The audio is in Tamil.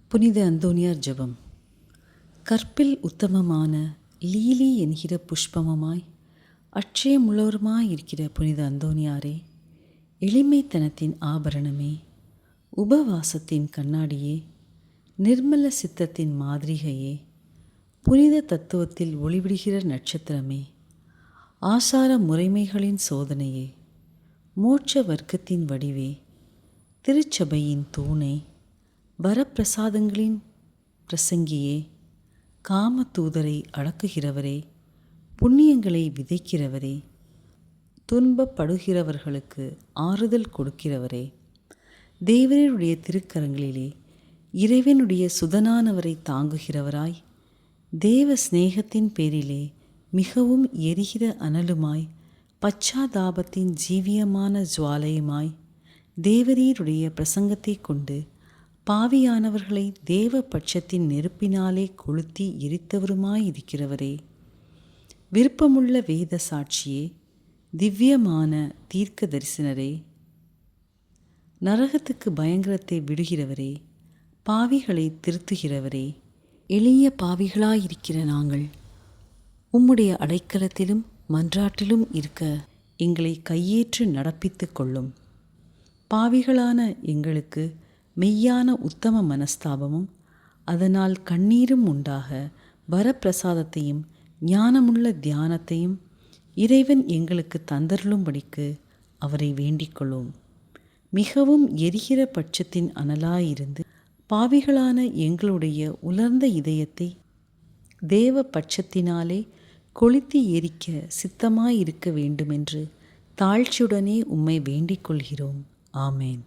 புனித அந்தோனியார் ஜெபம். கற்பில் உத்தமமான லீலி என்கிற புஷ்பமுமாய் அட்சயமுள்ளவருமாயிருக்கிற புனித அந்தோனியாரே, எளிமைத்தனத்தின் ஆபரணமே, உபவாசத்தின் கண்ணாடியே, நிர்மல சித்தத்தின் மாதிரிகையே, புனித தத்துவத்தில் ஒளிவிடுகிற நட்சத்திரமே, ஆசார முறைமைகளின் சோதனையே, மோட்ச வர்க்கத்தின் வடிவே, திருச்சபையின் தூணே, வரப்பிரசாதங்களின் பிரசங்கியே, காம தூதரை அடக்குகிறவரே, புண்ணியங்களை விதைக்கிறவரே, துன்பப்படுகிறவர்களுக்கு ஆறுதல் கொடுக்கிறவரே, தேவனுடைய திருக்கரங்களிலே இறைவனுடைய சுதனானவரை தாங்குகிறவராய், தேவ சிநேகத்தின் பேரிலே மிகவும் எரிகிற அனலுமாய், பச்சாதாபத்தின் ஜீவியமான ஜுவாலையுமாய், தேவரீருடைய பிரசங்கத்தை கொண்டு பாவியானவர்களை தேவ பட்சத்தின் நெருப்பினாலே கொளுத்தி எரித்தவருமாயிருக்கிறவரே, விருப்பமுள்ள வேத சாட்சியே, திவ்யமான தீர்க்க தரிசனரே, நரகத்துக்கு பயங்கரத்தை விடுகிறவரே, பாவிகளை திருத்துகிறவரே, எளிய பாவிகளாயிருக்கிற நாங்கள் உம்முடைய அடைக்கலத்திலும் மன்றாட்டிலும் இருக்க எங்களை கையேற்று நடப்பித்து கொள்ளும். பாவிகளான எங்களுக்கு மெய்யான உத்தம மனஸ்தாபமும் அதனால் கண்ணீரும் உண்டாக வரப்பிரசாதத்தையும் ஞானமுள்ள தியானத்தையும் இறைவன் எங்களுக்கு தந்தருளும்படிக்கு அவரை வேண்டிக்கொள்ளும். மிகவும் எரிகிற பட்சத்தின் அனலாயிருந்து பாவிகளான எங்களுடைய உலர்ந்த இதயத்தை தேவ பட்சத்தினாலே கொளுத்தி எரிக்க சித்தமாயிருக்க வேண்டுமென்று தாழ்ச்சியுடனே உம்மை வேண்டிக் கொள்கிறோம். ஆமேன்.